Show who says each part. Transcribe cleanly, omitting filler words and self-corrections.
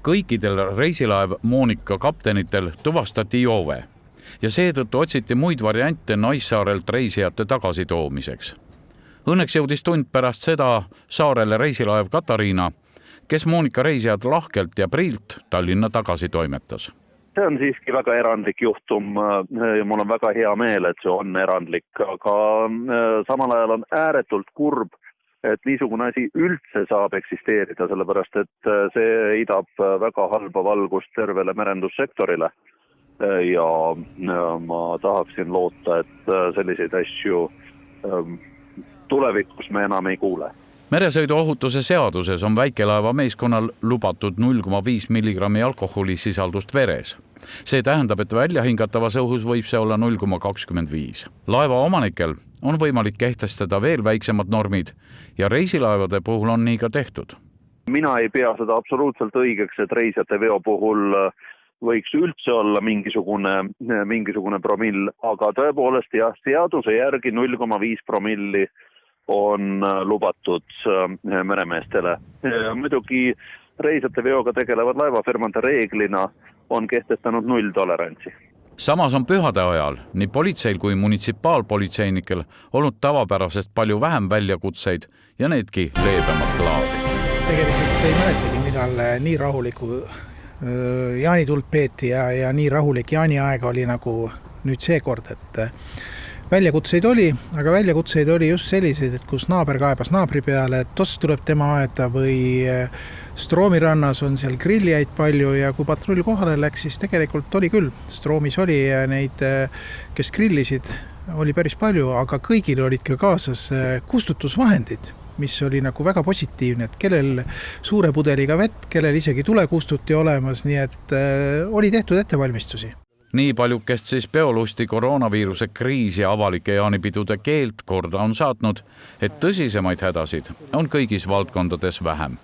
Speaker 1: kõikidel reisilaev Moonika kaptenitel tuvastati joove ja seetõttu otsiti muid variante Naissaarelt reisijate tagasitoomiseks. Õnneks jõudis tund pärast seda saarele reisilaev Katariina, kes Moonika reisijad lahkelt ja priilt Tallinna tagasi toimetas.
Speaker 2: See on siiski väga erandlik juhtum ja mul on väga hea meel, et see on erandlik, aga samal ajal on ääretult kurb, et niisugune asi üldse saab eksisteerida, sellepärast et see heidab väga halba valgust tervele merendussektorile. Ja ma tahaksin loota, et selliseid asju tulevikus me enam ei kuule.
Speaker 1: Meresõiduohutuse seaduses on väikelaeva meeskonnal lubatud 0,5 milligrammi alkoholisisaldust veres. See tähendab, et väljahingatavas õhus võib see olla 0,25. Laeva omanikel on võimalik kehtestada veel väiksemad normid ja reisilaevade puhul on nii ka tehtud.
Speaker 2: Mina ei pea seda absoluutselt õigeks, et reisijate veo puhul võiks üldse olla mingisugune promill, aga tõepoolest jah, seaduse järgi 0,5 promilli on lubatud meremeestele. Muidugi reisijate veoga tegelevad laevafirmade reeglina on kehtestanud nulltolerantsi.
Speaker 1: Samas on pühade ajal nii politseil kui munitsipaalpolitseinikel olnud tavapärasest palju vähem väljakutseid ja needki leebemalt laadi.
Speaker 3: Tegelikult ei mäletagi, millal nii rahuliku jaanituld peeti ja nii rahulik jaaniaeg oli nagu nüüd seekord, et väljakutseid oli, aga väljakutseid oli just selliseid, et kus naaber kaebas naabri peale, et toss tuleb tema aeda või Stroomi rannas on seal grillijaid palju ja kui patrull kohale läks, siis tegelikult oli küll. Stroomis oli neid, kes grillisid, oli päris palju, aga kõigil olid ka kaasas kustutusvahendid, mis oli nagu väga positiivne, et kellel suure pudeliga vett, kellel isegi tulekustuti olemas, nii et oli tehtud ettevalmistusi.
Speaker 1: Nii paljukest siis peolusti koroonaviiruse kriis ja avalike jaanipidude keelt korda on saatnud, et tõsisemaid hädasid on kõigis valdkondades vähem.